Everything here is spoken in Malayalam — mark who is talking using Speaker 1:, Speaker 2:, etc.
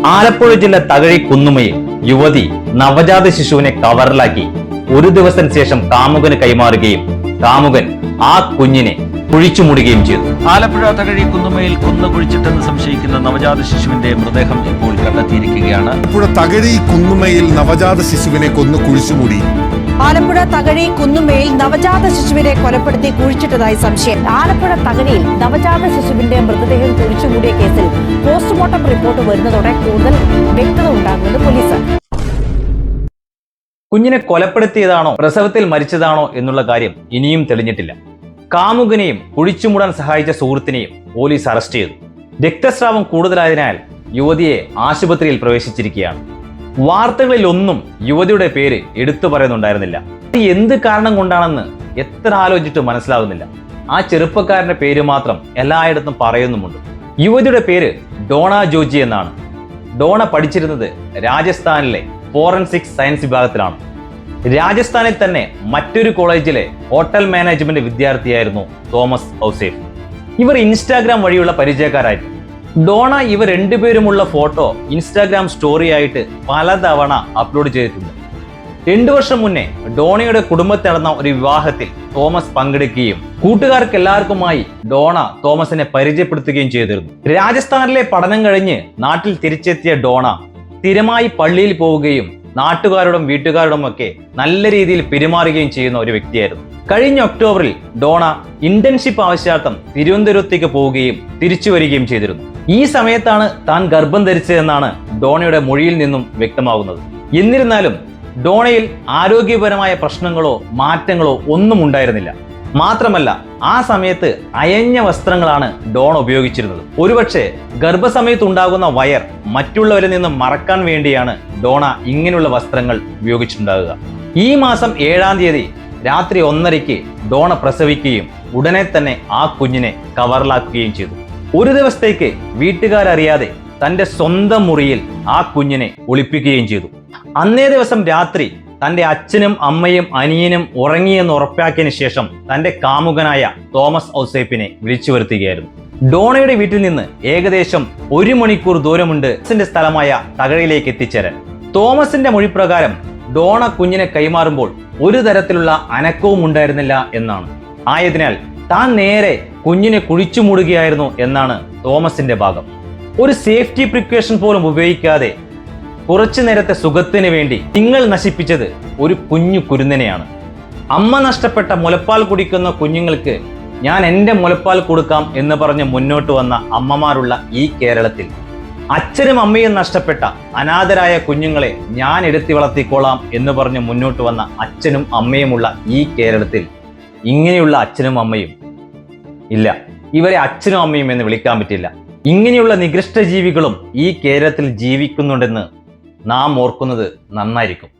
Speaker 1: ആലപ്പുഴ ജില്ല തകഴി കുന്നുമയിൽ യുവതി നവജാത ശിശുവിനെ കവറിലാക്കി ഒരു ദിവസത്തിന് ശേഷം കാമുകന് കൈമാറുകയും കാമുകൻ ആ കുഞ്ഞിനെ കുഴിച്ചുമൂടുകയും ചെയ്തു.
Speaker 2: ആലപ്പുഴ തകഴി കുന്നുമയിൽ കുന്നു കുഴിച്ചിട്ടെന്ന് സംശയിക്കുന്ന നവജാത ശിശുവിന്റെ മൃതദേഹം ഇപ്പോൾ കണ്ടെത്തിയിരിക്കുകയാണ്.
Speaker 3: ആലപ്പുഴ തകഴി കുന്നുമയിൽ നവജാത ശിശുവിനെ കൊന്നു കുഴിച്ചുമൂടി.
Speaker 4: ആലപ്പുഴ തകഴി കുന്നുമയിൽ നവജാത ശിശുവിനെ കൊലപ്പെടുത്തി കുഴിച്ചിട്ടതായി സംശയം. ആലപ്പുഴ തകഴിയിൽ നവജാത ശിശുവിന്റെ മൃതദേഹം കുഴിച്ചുമൂടിയ കേസിൽ പോസ്റ്റ്മോർട്ടം റിപ്പോർട്ട് വരുന്നതോടെ കൂടുതൽ വ്യക്തത ഉണ്ടാകുന്നത് പോലീസ്.
Speaker 1: കുഞ്ഞിനെ കൊലപ്പെടുത്തിയതാണോ പ്രസവത്തിൽ മരിച്ചതാണോ എന്നുള്ള കാര്യം ഇനിയും തെളിഞ്ഞിട്ടില്ല. കാമുകനെയും കുഴിച്ചുമൂടാൻ സഹായിച്ച സുഹൃത്തിനെയും പോലീസ് അറസ്റ്റ് ചെയ്തു. രക്തസ്രാവം കൂടുതലായതിനാൽ യുവതിയെ ആശുപത്രിയിൽ പ്രവേശിച്ചിരിക്കുകയാണ്. വാർത്തകളിൽ ഒന്നും യുവതിയുടെ പേര് എടുത്തു പറയുന്നുണ്ടായിരുന്നില്ല. എന്ത് കാരണം കൊണ്ടാണെന്ന് എത്ര ആലോചിച്ചിട്ട് മനസ്സിലാകുന്നില്ല. ആ ചെറുപ്പക്കാരന്റെ പേര് മാത്രം എല്ലായിടത്തും പറയുന്നുമുണ്ട്. യുവതിയുടെ പേര് ഡോണ ജോജി എന്നാണ്. ഡോണ പഠിച്ചിരുന്നത് രാജസ്ഥാനിലെ ഫോറൻസിക് സയൻസ് വിഭാഗത്തിലാണ്. രാജസ്ഥാനിൽ തന്നെ മറ്റൊരു കോളേജിലെ ഹോട്ടൽ മാനേജ്മെന്റ് വിദ്യാർത്ഥിയായിരുന്നു തോമസ് ഔസേഫ്. ഇവർ ഇൻസ്റ്റാഗ്രാം വഴിയുള്ള പരിചയക്കാരായിരുന്നു. ഡോണ ഇവർ രണ്ടുപേരുമുള്ള ഫോട്ടോ ഇൻസ്റ്റാഗ്രാം സ്റ്റോറിയായിട്ട് പലതവണ അപ്ലോഡ് ചെയ്തിട്ടുണ്ട്. 2 വർഷം മുന്നേ ഡോണയുടെ കുടുംബത്തിൽ നടന്ന ഒരു വിവാഹത്തിൽ തോമസ് പങ്കെടുക്കുകയും കൂട്ടുകാർക്കെല്ലാവർക്കുമായി ഡോണ തോമസിനെ പരിചയപ്പെടുത്തുകയും ചെയ്തിരുന്നു. രാജസ്ഥാനിലെ പഠനം കഴിഞ്ഞ് നാട്ടിൽ തിരിച്ചെത്തിയ ഡോണ സ്ഥിരമായി പള്ളിയിൽ പോവുകയും നാട്ടുകാരോടും വീട്ടുകാരോടും ഒക്കെ നല്ല രീതിയിൽ പെരുമാറുകയും ചെയ്യുന്ന ഒരു വ്യക്തിയായിരുന്നു. കഴിഞ്ഞ ഒക്ടോബറിൽ ഡോണ ഇന്റേൺഷിപ്പ് ആവശ്യാർത്ഥം തിരുവനന്തപുരത്തേക്ക് പോവുകയും തിരിച്ചു വരികയും ചെയ്തിരുന്നു. ഈ സമയത്താണ് താൻ ഗർഭം ധരിച്ചതെന്നാണ് ഡോണയുടെ മൊഴിയിൽ നിന്നും വ്യക്തമാകുന്നത്. എന്നിരുന്നാലും ഡോണയിൽ ആരോഗ്യപരമായ പ്രശ്നങ്ങളോ മാറ്റങ്ങളോ ഒന്നും ഉണ്ടായിരുന്നില്ല. മാത്രമല്ല ആ സമയത്ത് അയഞ്ഞ വസ്ത്രങ്ങളാണ് ഡോണ ഉപയോഗിച്ചിരുന്നത്. ഒരുപക്ഷെ ഗർഭസമയത്ത് ഉണ്ടാകുന്ന വയർ മറ്റുള്ളവരിൽ നിന്ന് മറക്കാൻ വേണ്ടിയാണ് ഡോണ ഇങ്ങനെയുള്ള വസ്ത്രങ്ങൾ ഉപയോഗിച്ചിട്ടുണ്ടാകുക. ഈ മാസം 7-ാം തീയതി രാത്രി 1:30-ക്ക് ഡോണ പ്രസവിക്കുകയും ഉടനെ തന്നെ ആ കുഞ്ഞിനെ കവറിലാക്കുകയും ചെയ്തു. ഒരു ദിവസത്തേക്ക് വീട്ടുകാരറിയാതെ തന്റെ സ്വന്തം മുറിയിൽ ആ കുഞ്ഞിനെ ഒളിപ്പിക്കുകയും ചെയ്തു. അന്നേ ദിവസം രാത്രി തന്റെ അച്ഛനും അമ്മയും അനിയനും ഉറങ്ങിയെന്ന് ഉറപ്പാക്കിയതിനു ശേഷം തന്റെ കാമുകനായ തോമസ് ഔസേപ്പിനെ വിളിച്ചു വരുത്തുകയായിരുന്നു. ഡോണയുടെ വീട്ടിൽ നിന്ന് ഏകദേശം 1 മണിക്കൂർ ദൂരമുണ്ട് സ്ഥലമായ തകഴിയിലേക്ക് എത്തിച്ചേരാൻ. തോമസിന്റെ മൊഴിപ്രകാരം ഡോണ കുഞ്ഞിനെ കൈമാറുമ്പോൾ ഒരു തരത്തിലുള്ള അനക്കവും ഉണ്ടായിരുന്നില്ല എന്നാണ്. ആയതിനാൽ താൻ നേരെ കുഞ്ഞിനെ കുഴിച്ചു മൂടുകയായിരുന്നു എന്നാണ് തോമസിന്റെ ഭാഗം. ഒരു സേഫ്റ്റി പ്രിക്കോഷൻ പോലും ഉപയോഗിക്കാതെ കുറച്ചു നേരത്തെ സുഖത്തിന് വേണ്ടി നിങ്ങൾ നശിപ്പിച്ചത് ഒരു കുഞ്ഞു കുരുന്നനെയാണ്. അമ്മ നഷ്ടപ്പെട്ട മുലപ്പാൽ കുടിക്കുന്ന കുഞ്ഞുങ്ങൾക്ക് ഞാൻ എൻ്റെ മുലപ്പാൽ കൊടുക്കാം എന്ന് പറഞ്ഞ് മുന്നോട്ട് വന്ന അമ്മമാരുള്ള ഈ കേരളത്തിൽ, അച്ഛനും അമ്മയും നഷ്ടപ്പെട്ട അനാഥരായ കുഞ്ഞുങ്ങളെ ഞാൻ എടുത്തി വളർത്തിക്കോളാം എന്ന് പറഞ്ഞ് മുന്നോട്ട് വന്ന അച്ഛനും അമ്മയുമുള്ള ഈ കേരളത്തിൽ ഇങ്ങനെയുള്ള അച്ഛനും അമ്മയും ഇല്ല. ഇവരെ അച്ഛനും അമ്മയും എന്ന് വിളിക്കാൻ പറ്റില്ല. ഇങ്ങനെയുള്ള നികൃഷ്ട ജീവികളും ഈ കേരളത്തിൽ ജീവിക്കുന്നുണ്ടെന്ന് നാം ഓർക്കുന്നത് നന്നായിരിക്കും.